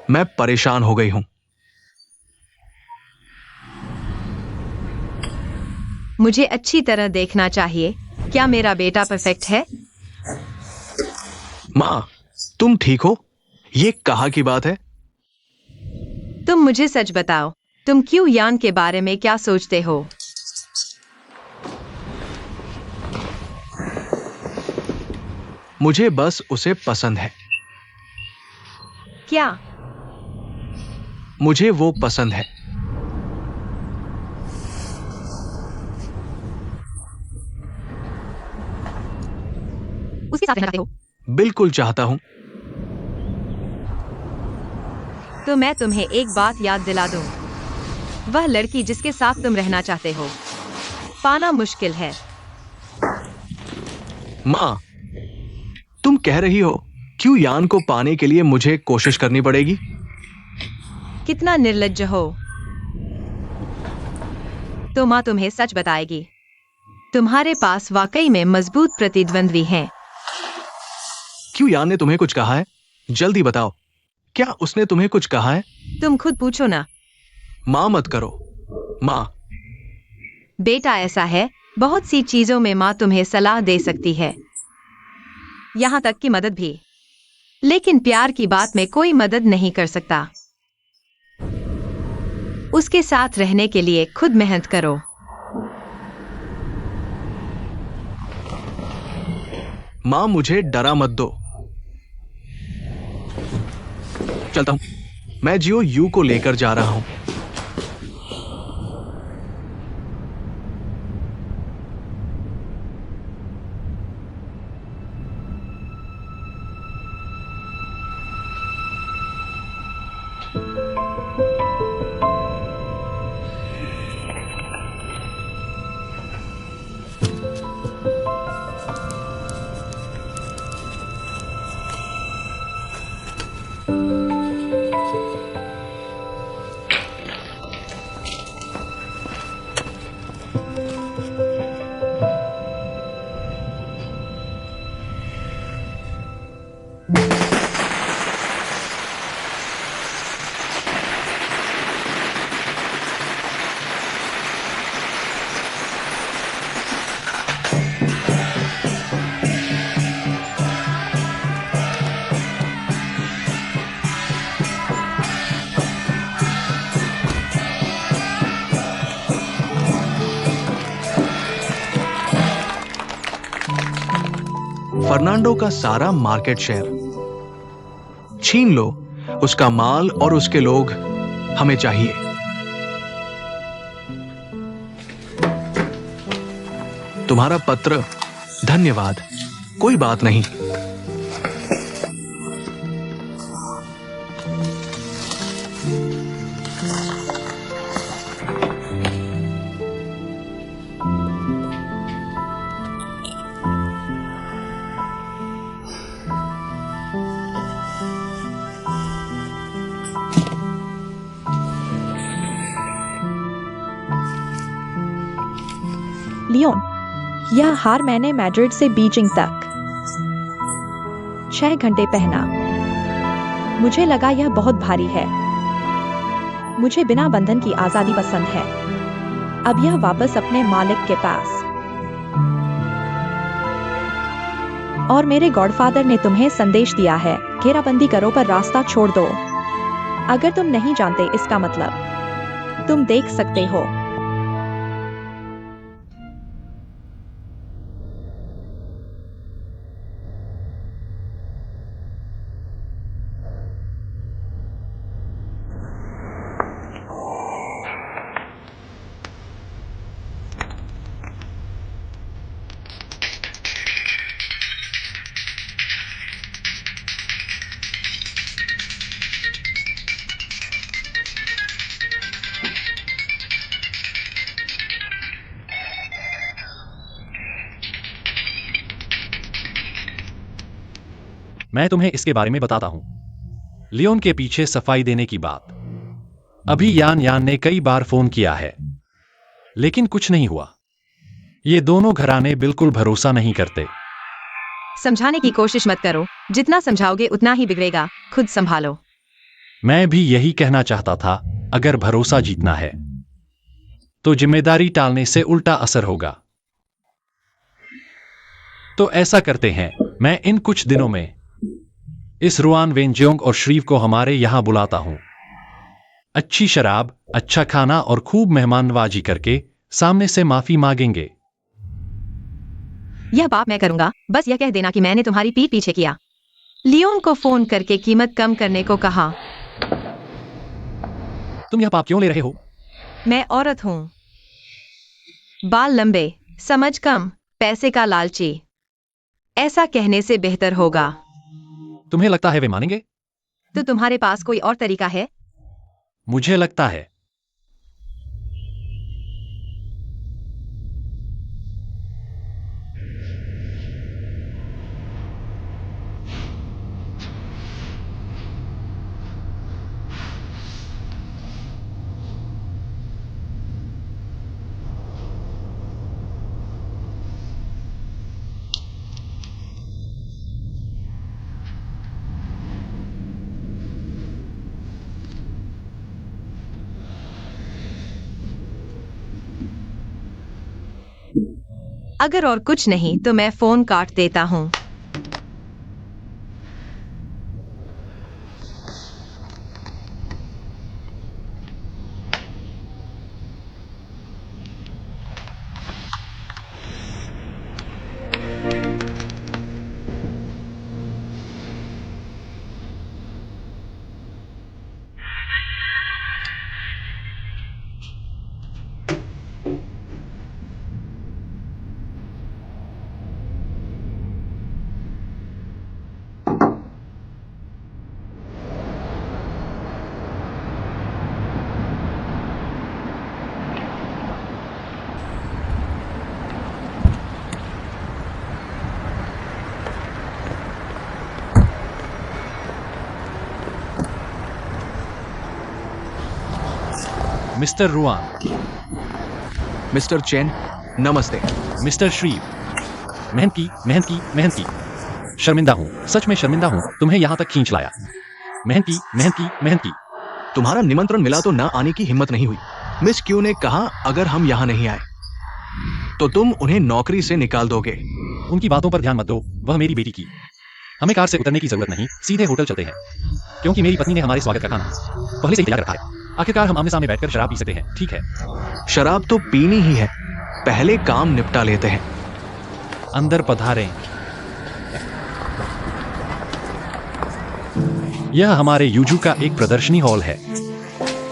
मैं परेशान हो गई हूं। मुझे अच्छी तरह देखना चाहिए। क्या मेरा बेटा परफेक्ट है? माँ, तुम ठीक हो? ये कहाँ की बात है? तुम मुझे सच बताओ, तुम क्यों यान के बारे में क्या सोचते हो? मुझे बस उसे पसंद है। क्या? मुझे वो पसंद है। उसके साथ रहना चाहते हो? बिल्कुल चाहता हूं। तो मैं तुम्हें एक बात याद दिला दूं। वह लड़की जिसके साथ तुम रहना चाहते हो, पाना मुश्किल है। माँ, तुम कह रही हो क्यों यान को पाने के लिए मुझे कोशिश करनी पड़ेगी? कितना निर्लज्ज हो। तो माँ तुम्हें सच बताएगी, तुम्हारे पास वाकई में मजबूत प्रतिद्वंद्वी हैं। क्यों यान ने तुम्हें कुछ कहा है? जल्दी बताओ, क्या उसने तुम्हें कुछ कहा है? तुम खुद पूछो ना। माँ मत करो। माँ, बेटा ऐसा है, बहुत सी चीजों में माँ तुम्हें सलाह दे सकती है, यहाँ तक कि मदद भी। लेकिन प्यार की बात में कोई मदद नहीं कर सकता। उसके साथ रहने के लिए खुद मेहनत करो। माँ मुझे डरा मत दो। चलता हूं। मैं जियो यू को लेकर जा रहा हूं। फर्नांडो का सारा मार्केट शेयर। छीन लो उसका माल और उसके लोग हमें चाहिए। तुम्हारा पत्र, धन्यवाद, कोई बात नहीं। लियोन, यह हार मैंने मैड्रिड से बीजिंग तक 6 घंटे पहना। मुझे लगा यह बहुत भारी है। मुझे बिना बंधन की आजादी पसंद है। अब यह वापस अपने मालिक के पास। और मेरे गॉडफादर ने तुम्हें संदेश दिया है, घेराबंदी करो पर रास्ता छोड़ दो। अगर तुम नहीं जानते इसका मतलब, तुम देख सकते हो। मैं तुम्हें इसके बारे में बताता हूं। लियोन के पीछे सफाई देने की बात। अभी यान ने कई बार फोन किया है, लेकिन कुछ नहीं हुआ। ये दोनों घराने बिल्कुल भरोसा नहीं करते। समझाने की कोशिश मत करो, जितना समझाओगे उतना ही बिगड़ेगा। खुद संभालो। मैं भी यही कहना चाहता था। अगर भरोसा जीतना है तो जिम्मेदारी टालने से उल्टा असर होगा। तो ऐसा करते हैं, मैं इन कुछ दिनों में इस रुआन वेनजियोंग और श्रीव को हमारे यहां बुलाता हूं। अच्छी शराब, अच्छा खाना और खूब मेहमाननवाजी करके सामने से माफी मांगेंगे। यह पाप मैं करूंगा। बस यह कह देना कि मैंने तुम्हारी पीठ पीछे किया। लियोन को फोन करके कीमत कम करने को कहा। तुम यह पाप क्यों ले रहे हो? मैं औरत हूं, बाल लंबे, समझ कम, पैसे का लालची। ऐसा कहने से बेहतर होगा। तुम्हें लगता है वे मानेंगे? तो तुम्हारे पास कोई और तरीका है? मुझे लगता है। अगर और कुछ नहीं तो मैं फोन काट देता हूं। Mister Ruan. मिस्टर चेन, नमस्ते। मिस्टर श्रीव। मेहनती। शर्मिंदा हूं, सच में शर्मिंदा हूं तुम्हें यहां तक खींच लाया। मेहनती। तुम्हारा निमंत्रण मिला तो न आने की हिम्मत नहीं हुई। मिस क्यू ने कहा अगर हम यहाँ नहीं आए तो तुम उन्हें नौकरी से निकाल दोगे। उनकी बातों पर ध्यान मत दो, वह मेरी बेटी की। हमें कार से उतरने की जरूरत नहीं, सीधे होटल चलते हैं, क्योंकि मेरी पत्नी ने हमारे स्वागत का खाना पहले से ही तैयार रखा है। आखिरकार हम आमने सामने बैठकर शराब पी सकते हैं, ठीक है? शराब तो पीनी ही है, पहले काम निपटा लेते हैं। अंदर पधारें। यह हमारे यूजू का एक प्रदर्शनी हॉल है।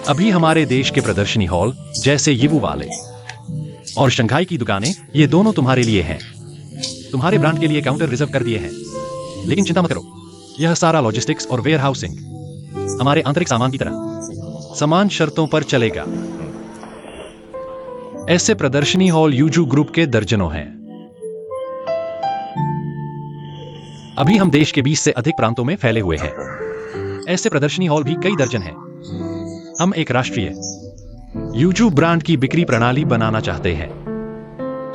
अभी हमारे देश के प्रदर्शनी हॉल जैसे यीवू वाले और शंघाई की दुकानें, ये दोनों तुम्हारे लिए हैं। तुम्हारे ब्रांड के लिए काउंटर रिजर्व कर दिए हैं। लेकिन चिंता मत करो, यह सारा लॉजिस्टिक्स और वेयर हाउसिंग हमारे आंतरिक सामान की तरह समान शर्तों पर चलेगा। ऐसे प्रदर्शनी हॉल यूजू ग्रुप के दर्जनों हैं। अभी हम देश के 20 से अधिक प्रांतों में फैले हुए हैं। ऐसे प्रदर्शनी हॉल भी कई दर्जन हैं। हम एक राष्ट्रीय यूजू ब्रांड की बिक्री प्रणाली बनाना चाहते हैं।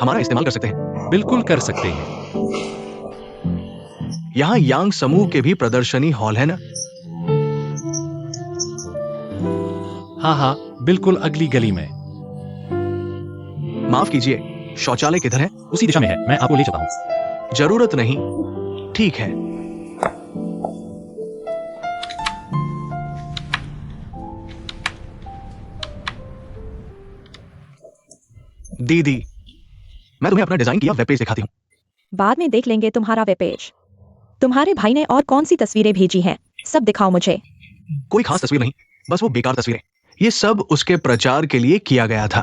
हमारा इस्तेमाल कर सकते हैं। बिल्कुल कर सकते हैं। यहाँ यांग समूह के भी प्रदर्शनी हॉल है ना? हाँ हाँ, बिल्कुल अगली गली में। माफ कीजिए, शौचालय किधर है? उसी दिशा में है, मैं आपको ले चलता हूँ। जरूरत नहीं, ठीक है। दीदी, मैं तुम्हें अपना डिजाइन किया वेब पेज दिखाती हूँ। बाद में देख लेंगे तुम्हारा वेब पेज। तुम्हारे भाई ने और कौन सी तस्वीरें भेजी हैं? सब दिखाओ मुझे। कोई खास तस्वीर नहीं, बस वो बेकार तस्वीरें। ये सब उसके प्रचार के लिए किया गया था।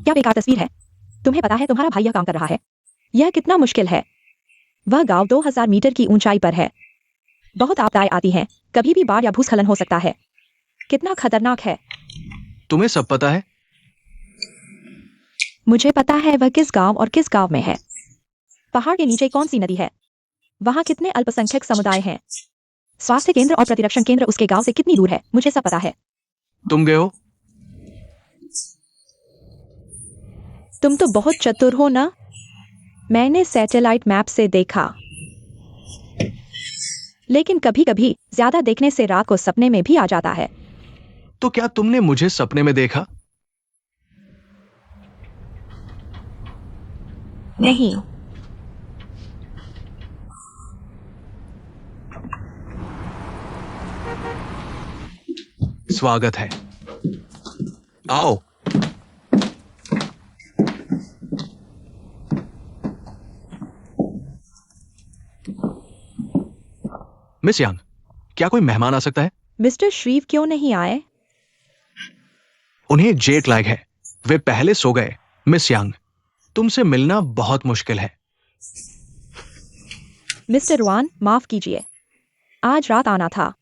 क्या बेकार तस्वीर है? तुम्हें पता है तुम्हारा भाई यह काम कर रहा है? यह कितना मुश्किल है। वह गांव 2000 मीटर की ऊंचाई पर है। बहुत आपदाएं आती हैं, कभी भी बाढ़ या भूस्खलन हो सकता है। कितना खतरनाक है। तुम्हें सब पता है? मुझे पता है वह किस गांव और किस गांव में है। पहाड़ के नीचे कौन सी नदी है? वहां कितने अल्पसंख्यक समुदाय हैं? स्वास्थ्य केंद्र और प्रतिरक्षण केंद्र उसके गांव से कितनी दूर है? मुझे सब पता है। तुम गए हो? तुम तो बहुत चतुर हो ना? मैंने सैटेलाइट मैप से देखा। लेकिन कभी कभी ज्यादा देखने से रात को सपने में भी आ जाता है। तो क्या तुमने मुझे सपने में देखा? नहीं। स्वागत है, आओ। मिस यांग, क्या कोई मेहमान आ सकता है? मिस्टर श्रीव क्यों नहीं आए? उन्हें जेट लैग है, वे पहले सो गए। मिस यांग, तुमसे मिलना बहुत मुश्किल है। मिस्टर रुआन, माफ कीजिए, आज रात आना था,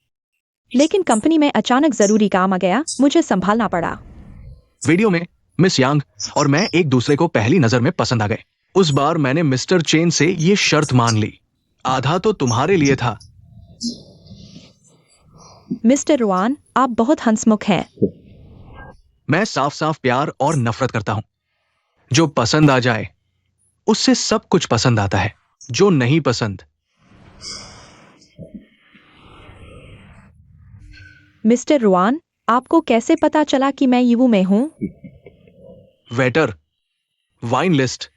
लेकिन कंपनी में अचानक जरूरी काम आ गया, मुझे संभालना पड़ा। वीडियो में मिस यांग और मैं एक दूसरे को पहली नजर में पसंद आ गए। उस बार मैंने मिस्टर चेन से ये शर्त मान ली, आधा तो तुम्हारे लिए था। मिस्टर रुआन, आप बहुत हंसमुख हैं। मैं साफ साफ प्यार और नफरत करता हूं। जो पसंद आ जाए उससे सब कुछ पसंद आता है, जो नहीं पसंद। मिस्टर रुआन, आपको कैसे पता चला कि मैं यीवू में हूं? Waiter, wine list.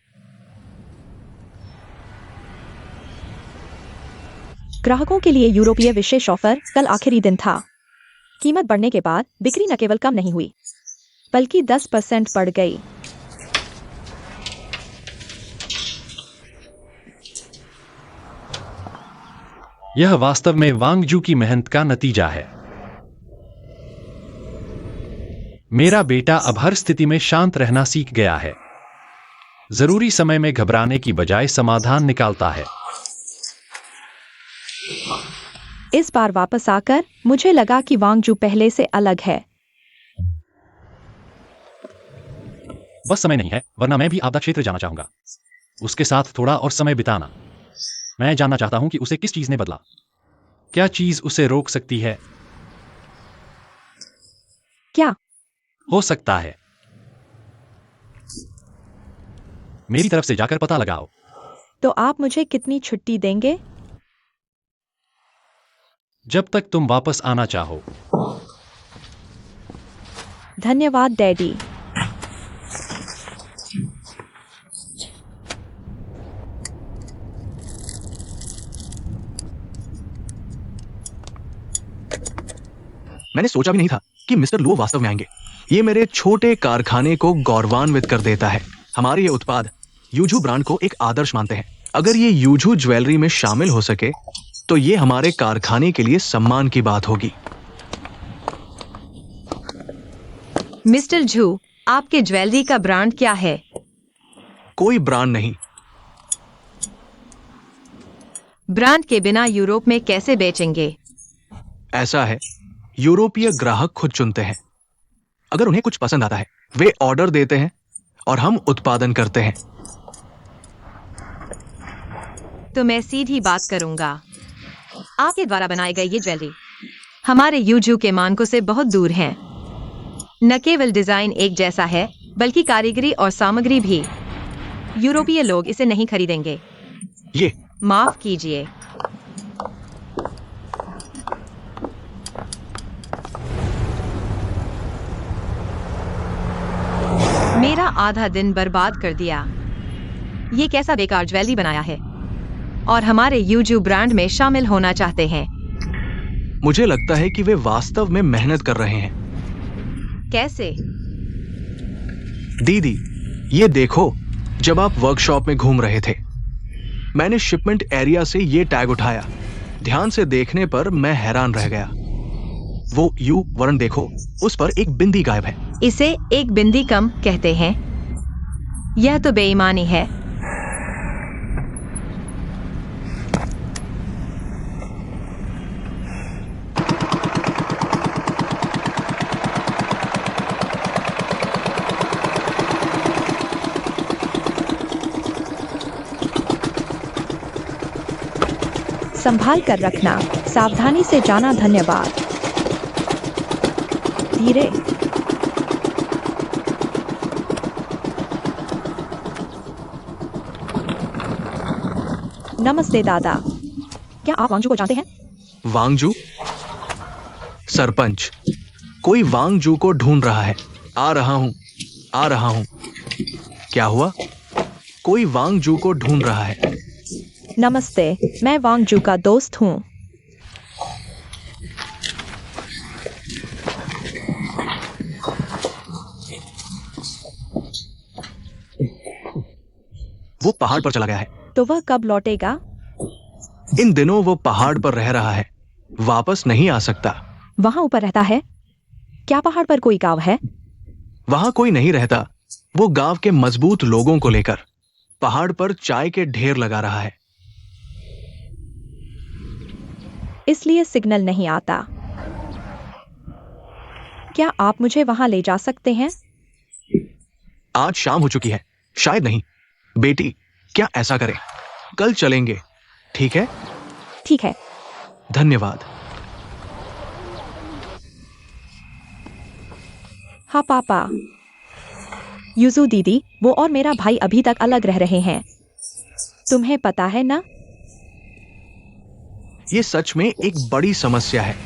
ग्राहकों के लिए यूरोपीय विशेष ऑफर कल आखिरी दिन था। कीमत बढ़ने के बाद बिक्री न केवल कम नहीं हुई, बल्कि 10% बढ़ गई। यह वास्तव में वांगजू की मेहनत का नतीजा है। मेरा बेटा अब हर स्थिति में शांत रहना सीख गया है। जरूरी समय में घबराने की बजाय समाधान निकालता है। इस बार वापस आकर मुझे लगा कि वांगजू पहले से अलग है। बस समय नहीं है, वरना मैं भी आपदा क्षेत्र जाना चाहूंगा, उसके साथ थोड़ा और समय बिताना। मैं जानना चाहता हूं कि उसे किस चीज ने बदला। क्या चीज उसे रोक सकती है? क्या हो सकता है। मेरी तरफ से जाकर पता लगाओ। तो आप मुझे कितनी छुट्टी देंगे? जब तक तुम वापस आना चाहो। धन्यवाद डैडी। मैंने सोचा भी नहीं था कि मिस्टर लुओ वास्तव में आएंगे। ये मेरे छोटे कारखाने को गौरवान्वित कर देता है। हमारे ये उत्पाद यूजू ब्रांड को एक आदर्श मानते हैं। अगर ये यूजू ज्वेलरी में शामिल हो सके तो ये हमारे कारखाने के लिए सम्मान की बात होगी। मिस्टर झू, आपके ज्वेलरी का ब्रांड क्या है? कोई ब्रांड नहीं। ब्रांड के बिना यूरोप में कैसे बेचेंगे? ऐसा है, यूरोपीय ग्राहक खुद चुनते हैं। अगर उन्हें कुछ पसंद आता है वे ऑर्डर देते हैं और हम उत्पादन करते हैं। तो मैं सीधी बात करूंगा। आपके द्वारा बनाए गए ये ज्वेलरी हमारे यूजू के मानकों से बहुत दूर हैं। न केवल डिजाइन एक जैसा है बल्कि कारीगरी और सामग्री भी। यूरोपीय लोग इसे नहीं खरीदेंगे। ये माफ कीजिए। मेरा आधा दिन बर्बाद कर दिया। ये कैसा बेकार ज्वेलरी बनाया है और हमारे यूजू ब्रांड में शामिल होना चाहते हैं। मुझे लगता है कि वे वास्तव में मेहनत कर रहे हैं। कैसे? दीदी, ये देखो, जब आप वर्कशॉप में घूम रहे थे मैंने शिपमेंट एरिया से ये टैग उठाया। ध्यान से देखने पर मैं हैरान रह गया। वो यू वर्ण देखो, उस पर एक बिंदी गायब है। इसे एक बिंदी कम कहते हैं। यह तो बेईमानी है। संभाल कर रखना, सावधानी से जाना। धन्यवाद। धीरे। नमस्ते दादा, क्या आप वांगजू को जानते हैं? वांगजू? सरपंच, कोई वांगजू को ढूंढ रहा है। आ रहा हूं। क्या हुआ? कोई वांगजू को ढूंढ रहा है। नमस्ते, मैं वांगजू का दोस्त हूँ। वो पहाड़ पर चला गया है। तो वह कब लौटेगा? इन दिनों वो पहाड़ पर रह रहा है, वापस नहीं आ सकता। वहां ऊपर रहता है? क्या पहाड़ पर कोई गांव है? वहां कोई नहीं रहता। वो गांव के मजबूत लोगों को लेकर पहाड़ पर चाय के ढेर लगा रहा है। इसलिए सिग्नल नहीं आता। क्या आप मुझे वहां ले जा सकते हैं? आज शाम हो चुकी है, शायद नहीं। बेटी, क्या ऐसा करें, कल चलेंगे, ठीक है? ठीक है। धन्यवाद। हाँ पापा। युजू दीदी, वो और मेरा भाई अभी तक अलग रह रहे हैं। तुम्हें पता है ना? ये सच में एक बड़ी समस्या है।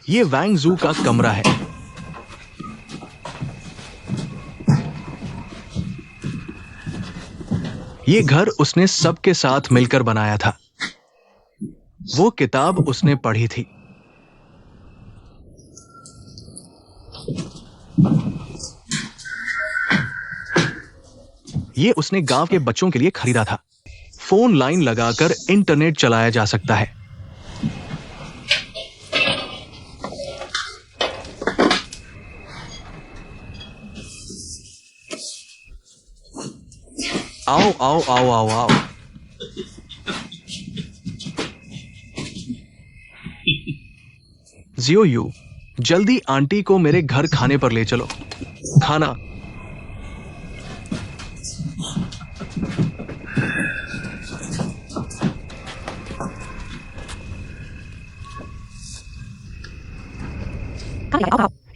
ये वांगजू का कमरा है। ये घर उसने सबके साथ मिलकर बनाया था। वो किताब उसने पढ़ी थी। ये उसने गांव के बच्चों के लिए खरीदा था। फोन लाइन लगाकर इंटरनेट चलाया जा सकता है। आओ आओ आओ आओ आओ। जियो यू, जल्दी आंटी को मेरे घर खाने पर ले चलो। खाना।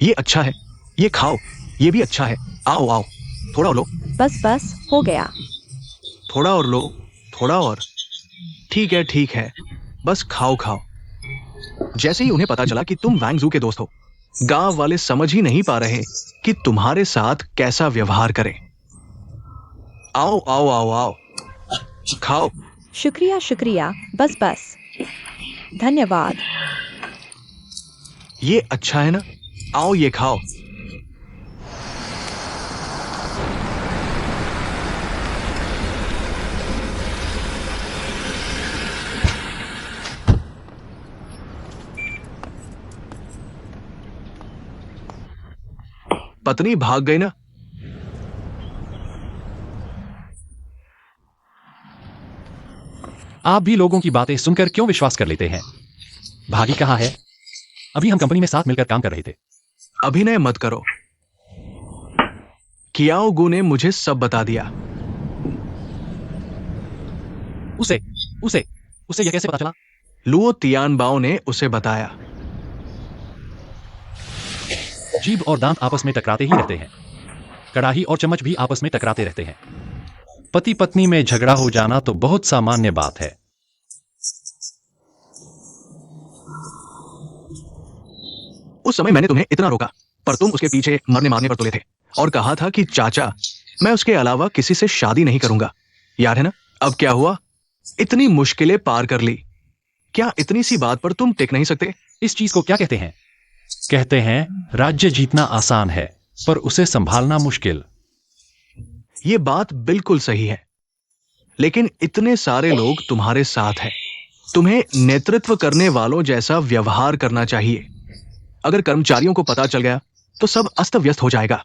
ये अच्छा है, ये खाओ। ये भी अच्छा है। आओ आओ, थोड़ा और लो। बस बस, हो गया। थोड़ा और लो, थोड़ा और। ठीक है, बस खाओ खाओ। जैसे ही उन्हें पता चला कि तुम वांगजू के दोस्त हो, गांव वाले समझ ही नहीं पा रहे कि तुम्हारे साथ कैसा व्यवहार करें। आओ आओ आओ आओ, खाओ। शुक्रिया शुक्रिया, बस बस। धन्यवाद। ये अच्छा है ना? आओ ये खाओ। पत्नी भाग गई ना। आप भी लोगों की बातें सुनकर क्यों विश्वास कर लेते हैं? भागी कहाँ है? अभी हम कंपनी में साथ मिलकर काम कर रहे थे। अभिनय मत करो। कियाओ गु ने मुझे सब बता दिया। उसे उसे उसे यह कैसे पता चला? लुओ तियानबाओ ने उसे बताया। जीभ और दांत आपस में टकराते ही रहते हैं। कड़ाही और चम्मच भी आपस में टकराते रहते हैं। पति पत्नी में झगड़ा हो जाना तो बहुत सामान्य बात है। उस समय मैंने तुम्हें इतना रोका, पर तुम उसके पीछे मरने मारने पर तुले थे और कहा था कि चाचा, मैं उसके अलावा किसी से शादी नहीं करूंगा। याद है ना? अब क्या हुआ? इतनी मुश्किलें पार कर ली। क्या इतनी सी बात पर तुम टिक नहीं सकते? इस चीज को क्या कहते हैं? कहते हैं राज्य जीतना आसान है, पर उसे संभालना मुश्किल। ये बात बिल्कुल सही है, लेकिन इतने सारे लोग तुम्हारे साथ हैं। तुम्हें नेतृत्व करने वालों जैसा व्यवहार करना चाहिए। अगर कर्मचारियों को पता चल गया तो सब अस्त व्यस्त हो जाएगा।